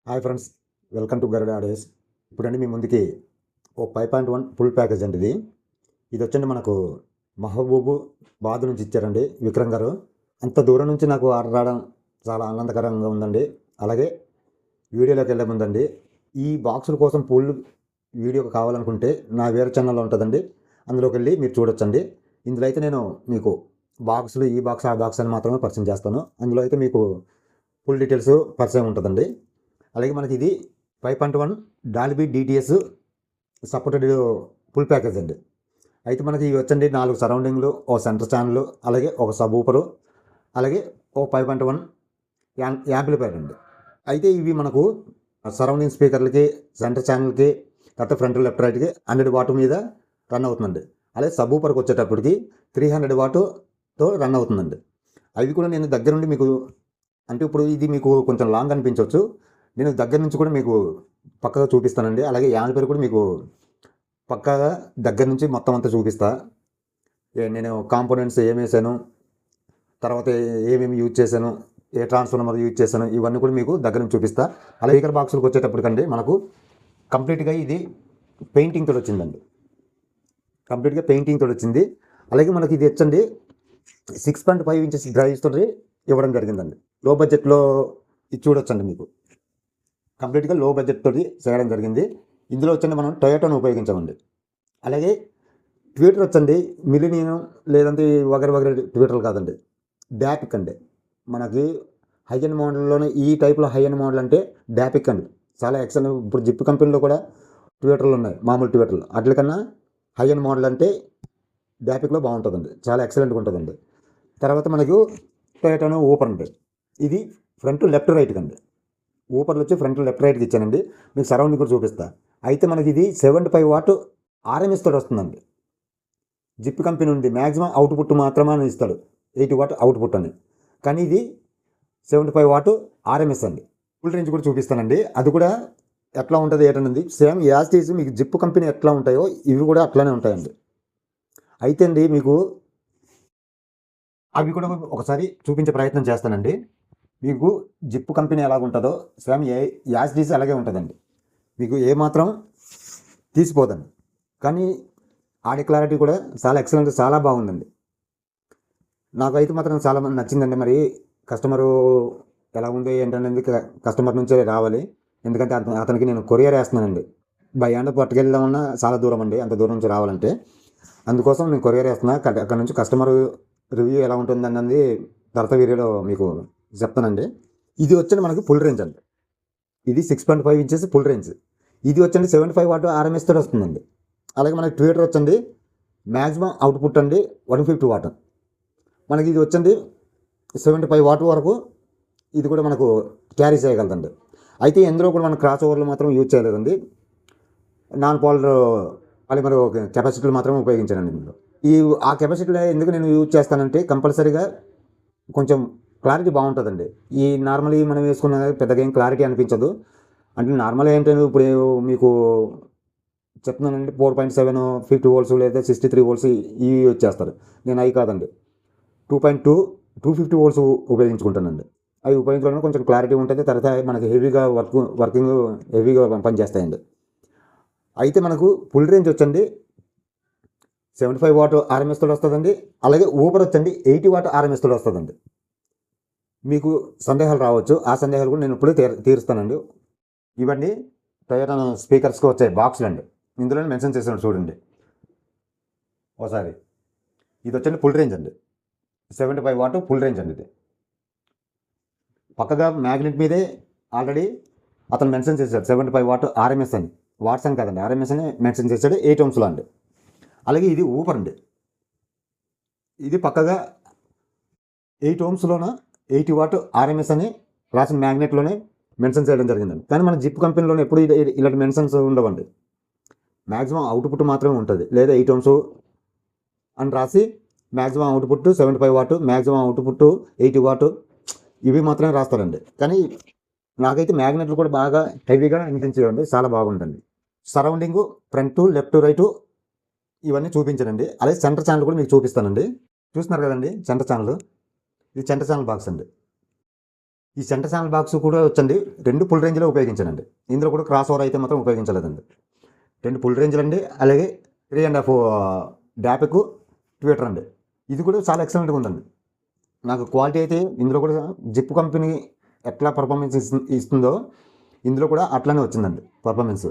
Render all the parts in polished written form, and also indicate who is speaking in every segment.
Speaker 1: Hi friends, welcome to Garuda audios. ఇప్పుడండి మీ ముందుకి ఓ 5.1 ఫుల్ ప్యాకేజ్ అండి. ఇది వచ్చండి మనకు మహబూబాబాద్ నుంచి ఇచ్చారండి విక్రమ్ గారు. అంత దూరం నుంచి నాకు ఆర్డర్ రావడం చాలా ఆనందకరంగా ఉందండి. అలాగే వీడియోలోకి వెళ్ళే ముందండి, ఈ బాక్సుల కోసం ఫుల్ వీడియో కావాలనుకుంటే నా వేరే ఛానల్లో ఉంటుందండి, అందులోకి వెళ్ళి మీరు చూడొచ్చండి. ఇందులో అయితే నేను మీకు బాక్సులు ఈ బాక్స్ ఆ బాక్స్ అని మాత్రమే పరిచయం చేస్తాను. అందులో అయితే మీకు ఫుల్ డీటెయిల్స్ పరిచయం ఉంటుందండి. అలాగే మనకి ఇది 5.1 Dolby DTS supported full package అండి. అయితే మనకి ఇవి వచ్చండి 4 సరౌండింగ్లు, ఓ సెంటర్ ఛానల్, అలాగే ఒక సబ్ ఊపరు, అలాగే ఓ 5.1 యాంప్లిఫైర్ అండి. అయితే ఇవి మనకు సరౌండింగ్ స్పీకర్లకి, సెంటర్ ఛానల్కి, తర్వాత ఫ్రంట్ లెఫ్ట్ రైట్కి 100 వాట్ మీద రన్ అవుతుందండి. అలాగే సబ్ ఊపర్కి వచ్చేటప్పటికి 300 వాట్తో రన్ అవుతుందండి. అవి కూడా నేను దగ్గర నుండి మీకు, అంటే ఇప్పుడు ఇది మీకు కొంచెం లాంగ్ అనిపించవచ్చు, నేను దగ్గర నుంచి కూడా మీకు పక్కగా చూపిస్తానండి. అలాగే యాంప్లిఫైర్ కూడా మీకు పక్కాగా దగ్గర నుంచి మొత్తం అంతా చూపిస్తా. నేను కాంపోనెంట్స్ ఏమి వేసాను, తర్వాత ఏమేమి యూజ్ చేశాను, ఏ ట్రాన్స్ఫార్మర్ యూజ్ చేశాను, ఇవన్నీ కూడా మీకు దగ్గర నుంచి చూపిస్తా. అలాగే స్పీకర్ బాక్సులకు వచ్చేటప్పటికండి మనకు కంప్లీట్గా ఇది పెయింటింగ్తో వచ్చిందండి. కంప్లీట్గా పెయింటింగ్తో వచ్చింది. అలాగే మనకి ఇది వచ్చండి 6.5 ఇంచెస్ డ్రైవ్స్ తోటి ఇవ్వడం జరిగిందండి. లో బడ్జెట్లో ఇది చూడొచ్చండి. మీకు కంప్లీట్గా లో బడ్జెట్ తోటి చేయడం జరిగింది. ఇందులో వచ్చండి మనం టొయోటాను ఉపయోగించామండి. అలాగే ట్విటర్ వచ్చండి మిలీనియం లేదంటే వగర ట్విటర్లు కాదండి, డాపిక్ అండి. మనకి హై ఎండ్ మోడల్లోనే ఈ టైప్లో హై ఎండ్ మోడల్ అంటే డాపిక్ అండి. చాలా ఎక్సలెంట్. ఇప్పుడు జిప్ కంపెనీలో కూడా ట్విటర్లు ఉన్నాయి, మామూలు ట్విటర్లు. వాటికన్నా హై ఎండ్ మోడల్ అంటే డాపిక్లో బాగుంటుందండి, చాలా ఎక్సలెంట్గా ఉంటుందండి. తర్వాత మనకు టొయోటాను ఊపర్ అండి. ఇది ఫ్రంట్ లెఫ్ట్ రైట్ అండి. ఊపర్లు వచ్చి ఫ్రంట్ లెఫ్ట్ రైట్కి ఇచ్చానండి. మీకు సరౌండింగ్ కూడా చూపిస్తా. అయితే మనకి ఇది 75 వాట్ ఆర్ఎంఎస్ తోటి వస్తుందండి. జిప్ కంపెనీ నుండి మ్యాక్సిమం అవుట్పుట్ మాత్రమే అని ఇస్తాడు, 80 వాట్ అవుట్పుట్ అని. కానీ ఇది 75 వాట్ ఆర్ఎంఎస్ అండి. ఫుల్ రేంజ్ కూడా చూపిస్తానండి. అది కూడా ఎట్లా ఉంటుంది ఏంటనేది సేమ్ యాజ్ ఈజ్ మీకు జిప్ కంపెనీ ఎట్లా ఉంటాయో ఇవి కూడా అట్లానే ఉంటాయండి. అయితే అండి మీకు అవి కూడా ఒకసారి చూపించే ప్రయత్నం చేస్తానండి. మీకు జిప్ కంపెనీ ఎలాగుంటుందో సేమ్ యాజ్ ఈజ్ అలాగే ఉంటుందండి. మీకు ఏమాత్రం తీసిపోదండి. కానీ ఆడియో క్లారిటీ కూడా చాలా ఎక్సలెంట్, చాలా బాగుందండి. నాకైతే మాత్రం చాలా నచ్చిందండి. మరి కస్టమరు ఎలా ఉంది ఏంటనేది కస్టమర్ నుంచే రావాలి. ఎందుకంటే అతనికి నేను కొరియర్ వేస్తున్నానండి. బై హ్యాండ్ పట్టుకెళ్దామన్నా చాలా దూరం అండి, అంత దూరం నుంచి రావాలంటే. అందుకోసం నేను కొరియర్ వేస్తున్నా. అక్కడ నుంచి కస్టమర్ రివ్యూ ఎలా ఉంటుంది అన్నది తర్వాత వీడియోలో మీకు చెప్తానండి. ఇది వచ్చండి మనకి ఫుల్ రేంజ్ అండి. ఇది 6.5 ఇంచెస్ ఫుల్ రేంజ్. ఇది వచ్చండి 75 వాట్ ఆర్ఎంఎస్ తోటి వస్తుందండి. అలాగే మనకి ట్విటర్ వచ్చండి మ్యాక్సిమం అవుట్పుట్ అండి 150 వాట్. మనకి ఇది వచ్చండి 75 వాట్ వరకు ఇది కూడా మనకు క్యారీ చేయగలదండి. అయితే ఇందులో కూడా మనం క్రాస్ ఓవర్లు మాత్రం యూజ్ చేయలేదండి. నాన్ పోలర్ పాలిమర్ కెపాసిటీలు మాత్రమే ఉపయోగించానండి ఇందులో. ఆ కెపాసిటీలో ఎందుకు నేను యూజ్ చేస్తానంటే కంపల్సరీగా కొంచెం క్లారిటీ బాగుంటుందండి. ఈ నార్మల్ మనం వేసుకున్న పెద్దగా ఏం క్లారిటీ అనిపించదు. అంటే నార్మల్ ఏంటంటే ఇప్పుడు మీకు చెప్తున్నానండి 4.7 50 వోల్ట్స్ లేదా 63 వోల్ట్స్ ఇవి యూజ్ చేస్తారు. నేను అవి కాదండి, 2.2 250 వోల్ట్స్ ఉపయోగించుకుంటానండి. అవి ఉపయోగించుకోవడానికి కొంచెం క్లారిటీ ఉంటుంది. తర్వాత మనకి హెవీగా వర్కింగ్ హెవీగా పనిచేస్తాయండి. అయితే మనకు ఫుల్ రేంజ్ వచ్చండి 75 వాట్ ఆర్ఎంఎస్ తోటి వస్తుందండి. అలాగే ఊపర్ వచ్చండి 80 వాట్ ఆర్ఎంఎస్ తోటి వస్తుందండి. మీకు సందేహాలు రావచ్చు, ఆ సందేహాలు కూడా నేను ఇప్పుడే తీరుస్తానండి. ఇవన్నీ టొయోటా స్పీకర్స్కి వచ్చే బాక్సులు అండి. ఇందులోనే మెన్షన్ చేస్తున్నాడు చూడండి ఒకసారి. ఇది వచ్చండి ఫుల్ రేంజ్ అండి, 75 వాట్ ఫుల్ రేంజ్ అండి. ఇది పక్కగా మ్యాగ్నెట్ మీదే ఆల్రెడీ అతను మెన్షన్ చేశాడు 75 వాట్ ఆర్ఎంఎస్ అని. వాట్స్ అని కాదండి, ఆర్ఎంఎస్ అని మెన్షన్ చేశాడు 8 ohmsలో అండి. అలాగే ఇది ఊపర్ అండి. ఇది పక్కగా 8 ohmsలోన 80 వాట్ ఆర్ఎంఎస్ అని రాసిన మ్యాగ్నెట్లోనే మెన్షన్ చేయడం జరిగిందండి. కానీ మన జిప్ కంపెనీలోనే ఎప్పుడు ఇలాంటి మెన్షన్స్ ఉండవండి. మ్యాక్సిమం అవుట్పుట్ మాత్రమే ఉంటుంది, లేదా 8 ohms అని రాసి maximum output 75 what, maximum output 80 what ఇవి మాత్రమే రాస్తారండి. కానీ నాకైతే మ్యాగ్నెట్లు కూడా బాగా హెవీగా అనిపించేవండి, చాలా బాగుంటుంది. సరౌండింగ్ ఫ్రంట్ లెఫ్ట్ రైట్ ఇవన్నీ చూపించానండి. అలాగే సెంటర్ ఛానల్ కూడా మీకు చూపిస్తానండి. చూస్తున్నారు కదండి సెంటర్ ఛానల్, ఇది సెంటర్ ఛానల్ బాక్స్ అండి. ఈ సెంటర్ ఛానల్ బాక్స్ కూడా వచ్చండి 2 ఫుల్ రేంజ్లో ఉపయోగించానండి. ఇందులో కూడా క్రాస్ ఓవర్ అయితే మాత్రం ఉపయోగించలేదండి. 2 ఫుల్ రేంజ్లు అండి. అలాగే 3.5 డాపెక్ ట్విటర్ అండి. ఇది కూడా చాలా ఎక్సలెంట్గా ఉందండి. నాకు క్వాలిటీ అయితే ఇందులో కూడా జిప్ కంపెనీ ఎట్లా పర్ఫార్మెన్స్ ఇస్తుందో ఇందులో కూడా అట్లానే వచ్చిందండి పర్ఫార్మెన్స్.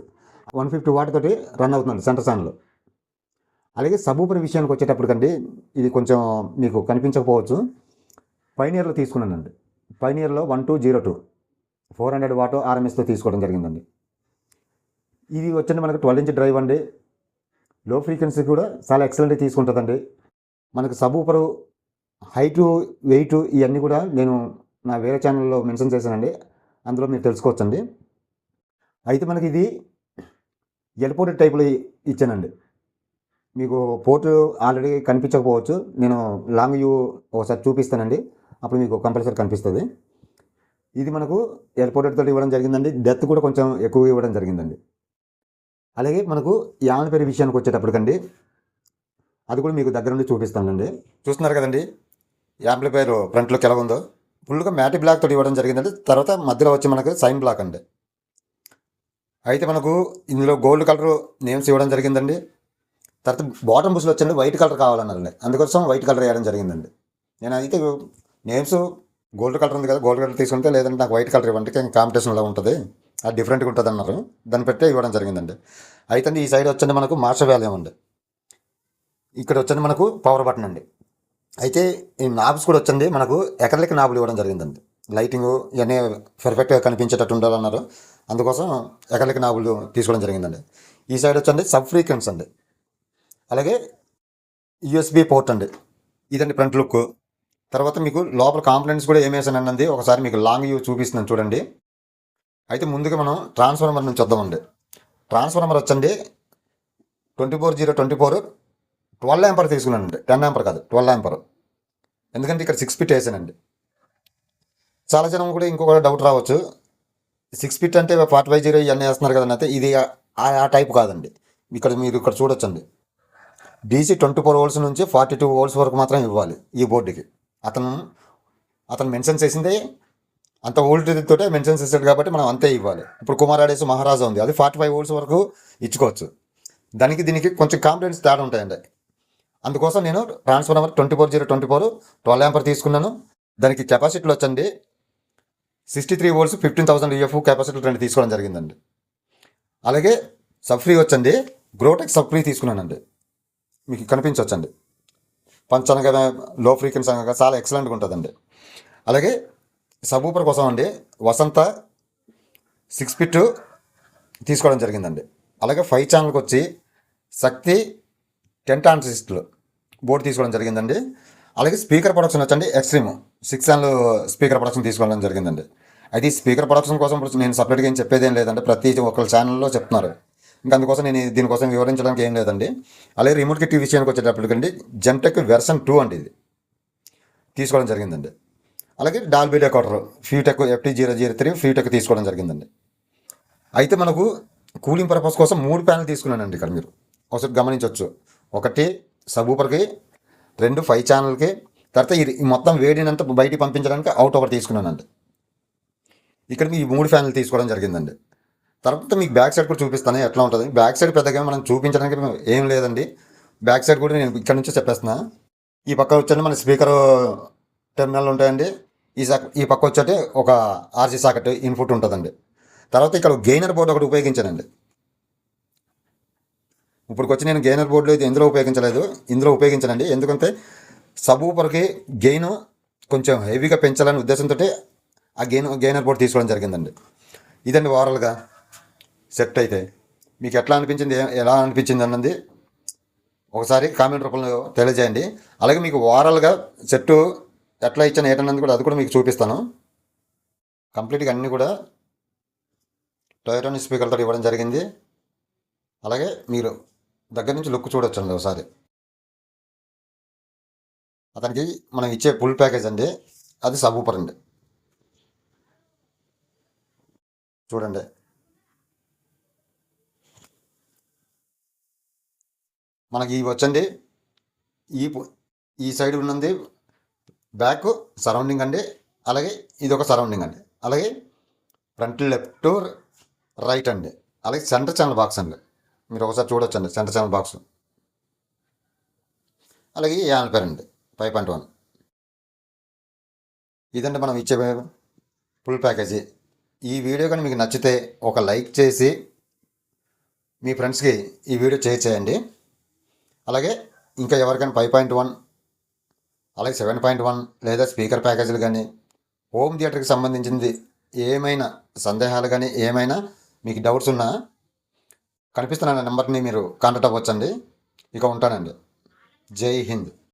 Speaker 1: 150 వాట్ తోటి రన్ అవుతుందండి సెంటర్ ఛానల్. అలాగే సబూపర్ విషయానికి వచ్చేటప్పటికండి ఇది కొంచెం మీకు కనిపించకపోవచ్చు. పైనియర్లో తీసుకున్నానండి. పైనియర్లో 1202 400 వాట్ ఆర్ఎంఎస్తో తీసుకోవడం జరిగిందండి. ఇది వచ్చండి మనకు 12 ఇంచ్ డ్రైవ్ అండి. లో ఫ్రీక్వెన్సీ కూడా చాలా ఎక్సలెంట్గా తీసుకుంటుందండి. మనకు సబూపరు హైటు వెయిట్ ఇవన్నీ కూడా నేను నా వేరే ఛానల్లో మెన్షన్ చేశానండి. అందులో మీరు తెలుసుకోవచ్చండి. అయితే మనకి ఇది ఎల్పోర్ట్ టైప్లో ఇచ్చానండి. మీకు పోర్టు ఆల్రెడీ కనిపించకపోవచ్చు. నేను లాంగ్ వ్యూ ఒకసారి చూపిస్తానండి. అప్పుడు మీకు కంపల్సరీ కనిపిస్తుంది. ఇది మనకు ఎల్పోర్ట్ తోటి ఇవ్వడం జరిగిందండి. డెప్త్ కూడా కొంచెం ఎక్కువ ఇవ్వడం జరిగిందండి. అలాగే మనకు యాంప్లిఫైర్ విషయానికి వచ్చేటప్పటికండి అది కూడా మీకు దగ్గర నుండి చూపిస్తానండి. చూస్తున్నారు కదండి యాంప్లిఫైర్ ఫ్రంట్లోకి ఎలా ఉందో. ఫుల్గా మ్యాటి బ్లాక్ తోటి ఇవ్వడం జరిగిందండి. తర్వాత మధ్యలో వచ్చి మనకు సైన్ బ్లాక్ అండి. అయితే మనకు ఇందులో గోల్డ్ కలర్ నేమ్స్ ఇవ్వడం జరిగిందండి. తర్వాత బాటమ్ బుస్లో వచ్చండి వైట్ కలర్ కావాలన్నారండి. అందుకోసం వైట్ కలర్ వేయడం జరిగిందండి. నేను అయితే నేమ్స్ గోల్డ్ కలర్ ఉంది కదా, గోల్డ్ కలర్ తీసుకుంటే, లేదంటే నాకు వైట్ కలర్ ఇవ్వండి కాంపిటీషన్లో ఉంటుంది, అది డిఫరెంట్గా ఉంటుంది అన్నారు. దాన్ని పెట్టే ఇవ్వడం జరిగిందండి. అయితే ఈ సైడ్ వచ్చండి మనకు మార్షల్ వాల్యూమ్ అండి. ఇక్కడ వచ్చండి మనకు పవర్ బటన్ అండి. అయితే ఈ నాబ్స్ కూడా వచ్చండి మనకు ఎకర్లకి నాబులు ఇవ్వడం జరిగిందండి. లైటింగ్ ఇవన్నీ పర్ఫెక్ట్గా కనిపించేటట్టు ఉండాలన్నారు. అందుకోసం ఎకర్లకి నాబులు తీసుకోవడం జరిగిందండి. ఈ సైడ్ వచ్చండి సబ్ ఫ్రీక్వెన్సీ అండి. అలాగే యూఎస్బి పోర్ట్ అండి. ఇదండి ఫ్రంట్ లుక్. తర్వాత మీకు లోపల కాంప్లైంట్స్ కూడా ఏమేసానండి ఒకసారి మీకు లాంగ్ వ్యూ చూపిస్తున్నాను చూడండి. అయితే ముందుగా మనం ట్రాన్స్ఫార్మర్ నుంచి వద్దామండి. ట్రాన్స్ఫార్మర్ వచ్చండి 24024 12 యాంపర్ తీసుకున్నానండి. 10 యాంపర్ కాదు, 12 యాంపర్. ఎందుకంటే ఇక్కడ 6 ఫీట్ వేసానండి. చాలా జనం కూడా ఇంకొక డౌట్ రావచ్చు, 6 ఫీట్ అంటే 40/0 ఇవన్నీ వేస్తున్నారు కదండి. అయితే ఇది ఆ టైప్ కాదండి. మీరు ఇక్కడ చూడొచ్చండి. DC 24 వోల్ట్స్ నుంచి 42 వోల్ట్స్ వరకు మాత్రం ఇవ్వాలి ఈ బోర్డుకి. అతను మెన్షన్ చేసిందే అంత వోల్టేజ్తోటే మెన్షన్ చేశాడు కాబట్టి మనం అంతే ఇవ్వాలి. ఇప్పుడు కుమార్ ఆడేస్ మహారాజా ఉంది, అది 45 వోల్ట్స్ వరకు ఇచ్చుకోవచ్చు. దీనికి కొంచెం కాంప్లైంట్స్ తేడా ఉంటాయండి. అందుకోసం నేను ట్రాన్స్ఫార్మర్ 24024 12 యాంపర్ తీసుకున్నాను. దానికి కెపాసిటీలు వచ్చండి 63 వోల్ట్స్ 15,000 UF కెపాసిటీ 2 తీసుకోవడం జరిగిందండి. అలాగే సబ్ ఫ్రీ వచ్చండి గ్రోటెక్ సబ్ ఫ్రీ తీసుకున్నానండి. మీకు కనిపించవచ్చండి. పంచనగా లో ఫ్రీక్వెన్సీ అనగా చాలా ఎక్సలెంట్గా ఉంటుందండి. అలాగే సబూపర్ కోసం అండి వసంత 6 ఫీట్ తీసుకోవడం జరిగిందండి. అలాగే 5 ఛానల్కి వచ్చి శక్తి 10 ట్రాన్సిస్టర్లు బోర్డు తీసుకోవడం జరిగిందండి. అలాగే స్పీకర్ ప్రొడక్షన్ వచ్చండి ఎక్స్ట్రీమ్ 6 ఛానల్ స్పీకర్ ప్రొడక్షన్ తీసుకోవడం జరిగిందండి. అయితే ఈ స్పీకర్ ప్రొడక్షన్ కోసం నేను సపరేట్గా ఏం చెప్పేదేం లేదండి, ప్రతి ఒక్కరి ఛానల్లో చెప్తున్నారు. ఇంకా అందుకోసం నేను దీనికోసం వివరించడానికి ఏం లేదండి. అలాగే రిమోట్ కిట్ విషయానికి వచ్చేటప్పటికండి జెన్టెక్ వెర్షన్ 2 అండి ఇది తీసుకోవడం జరిగిందండి. అలాగే డాల్బీ డెకోడర్ ఫ్యూటెక్ FT003 ఫ్యూటెక్ తీసుకోవడం జరిగిందండి. అయితే మనకు కూలింగ్ పర్పస్ కోసం 3 ప్యానల్ తీసుకున్నానండి. ఇక్కడ మీరు ఒకసారి గమనించవచ్చు. 1 సబూపర్కి, 2 5 ఛానల్కి, తర్వాత ఈ మొత్తం వేడినంతా బయటికి పంపించడానికి అవుట్ ఒకటి తీసుకున్నానండి. ఇక్కడ ఈ 3 ఫ్యాన్లు తీసుకోవడం జరిగిందండి. తర్వాత మీకు బ్యాక్ సైడ్ కూడా చూపిస్తాను ఎట్లా ఉంటుంది. బ్యాక్ సైడ్ పెద్దగా మనం చూపించడానికి ఏం లేదండి. బ్యాక్ సైడ్ కూడా నేను ఇక్కడ నుంచే చెప్పేస్తున్నా. ఈ పక్క వచ్చండి మన స్పీకర్ టెర్మినల్ ఉంటాయండి. ఈ పక్క వచ్చేటి ఒక RC సాకెట్ ఇన్పుట్ ఉంటుందండి. తర్వాత ఇక్కడ గెయినర్ బోర్డు ఒకటి ఉపయోగించానండి. ఇప్పటికొచ్చి నేను గెయినర్ బోర్డులో ఇది ఎందులో ఉపయోగించలేదు, ఇందులో ఉపయోగించానండి. ఎందుకంటే సబూపర్కి గెయిన్ కొంచెం హెవీగా పెంచాలనే ఉద్దేశంతో ఆ గెయినర్ బోర్డు తీసుకోవడం జరిగిందండి. ఇదండి ఓవరాల్గా సెట్. అయితే మీకు ఎలా అనిపించింది అన్నది ఒకసారి కామెంట్ రూపంలో తెలియజేయండి. అలాగే మీకు ఓవరాల్గా సెట్ ఎట్లా ఇచ్చాను ఏంటన్నది కూడా అది కూడా మీకు చూపిస్తాను. కంప్లీట్గా అన్నీ కూడా టొయోటోని స్పీకర్తో ఇవ్వడం జరిగింది. అలాగే మీరు దగ్గర నుంచి లుక్ చూడొచ్చండి ఒకసారి. అతనికి మనం ఇచ్చే ఫుల్ ప్యాకేజ్ అండి, అది సబూపర్ అండి. చూడండి మనకి ఇవి వచ్చండి, ఈ సైడ్ ఉన్నది బ్యాక్ సరౌండింగ్ అండి, అలాగే ఇది ఒక సరౌండింగ్ అండి, అలాగే ఫ్రంట్ లెఫ్ట్ రైట్ అండి, అలాగే సెంటర్ ఛానల్ బాక్స్ అండి. మీరు ఒకసారి చూడొచ్చండి సెంటర్ ఛానల్ బాక్స్. అలాగే యాంపేర్ అండి 5.1. ఇదండి మనం ఇచ్చే ఫుల్ ప్యాకేజీ. ఈ వీడియో కానీ మీకు నచ్చితే ఒక లైక్ చేసి మీ ఫ్రెండ్స్కి ఈ వీడియో షేర్ చేయండి. అలాగే ఇంకా ఎవరికైనా 5.1 అలాగే 7.1 లేదా స్పీకర్ ప్యాకేజీలు కానీ హోమ్ థియేటర్కి సంబంధించింది ఏమైనా సందేహాలు కానీ ఏమైనా మీకు డౌట్స్ ఉన్నా కనిపిస్తున్న నెంబర్ని మీరు కాంటాక్ట్ అవ్వచ్చండి. ఇక ఉంటానండి. జై హింద్.